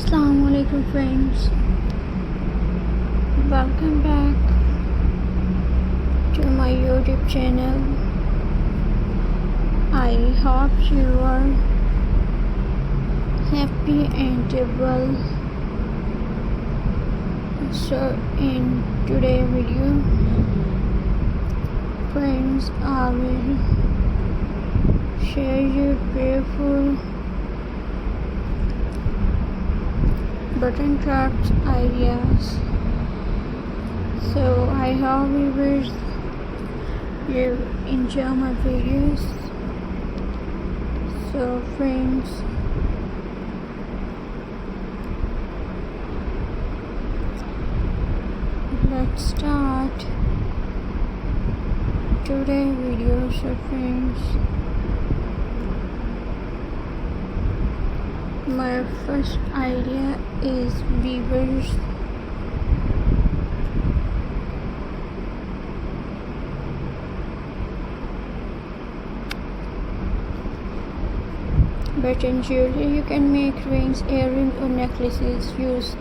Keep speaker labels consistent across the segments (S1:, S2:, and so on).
S1: Assalamu alaikum friends, welcome back to my YouTube channel. I hope you are happy and well. So in today's video friends, I will share you beautiful button crafts ideas. So I hope you enjoy my videos. So friends, let's start today's video. So friends, my first idea is weavers. Button jewelry. You can make rings, earrings or necklaces. Use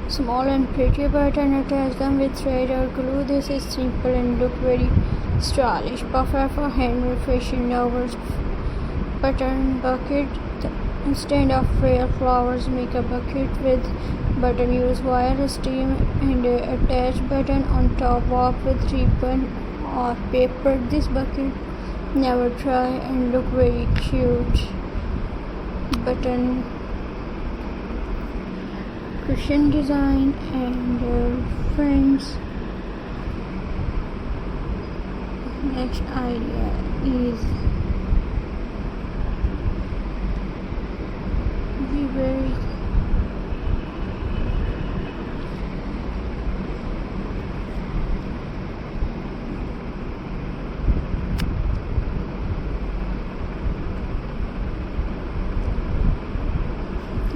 S1: small and pretty button, attach them with thread or glue. This is simple and look very stylish. Perfect for handmade fashion novels. Button bucket. Instead of real flowers, make a bucket with button. Use wire, steam and attach button on top. Work with ribbon or paper. This bucket never dry and look very cute. Button cushion design and friends, next idea is weavers.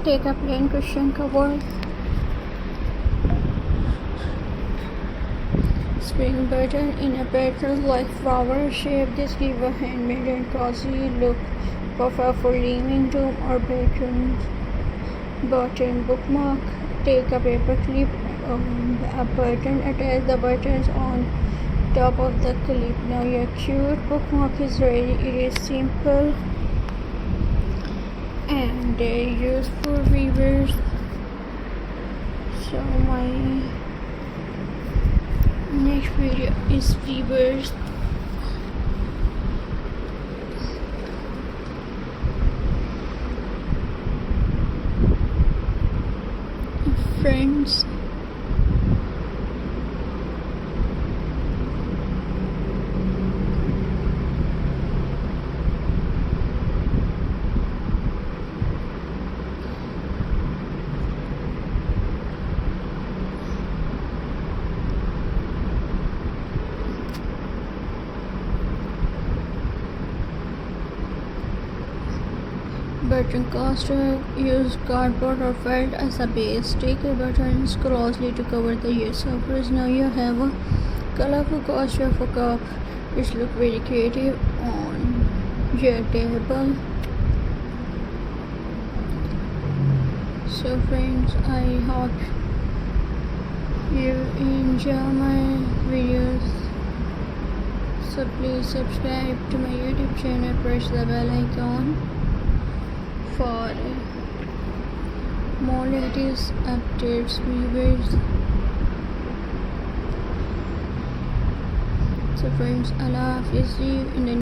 S1: Take a plain cushion cover, spring button in a pattern like flower shape. This gives a handmade and cozy look, perfect for living room or bedroom. Button bookmark. Take a paper clip and a button. Attach the buttons on top of the clip. Now your cute bookmark is ready. It is simple and useful weavers. So my next video is weavers. Friends, button coaster. Use cardboard or felt as a base. Take your buttons closely to cover the surface. Now you have a colorful coaster for cup. It looks very creative on your table. So friends, I hope you enjoy my videos. So please subscribe to my YouTube channel, press the bell icon for more latest updates, viewers. So friends, Allah Hafiz, see you in the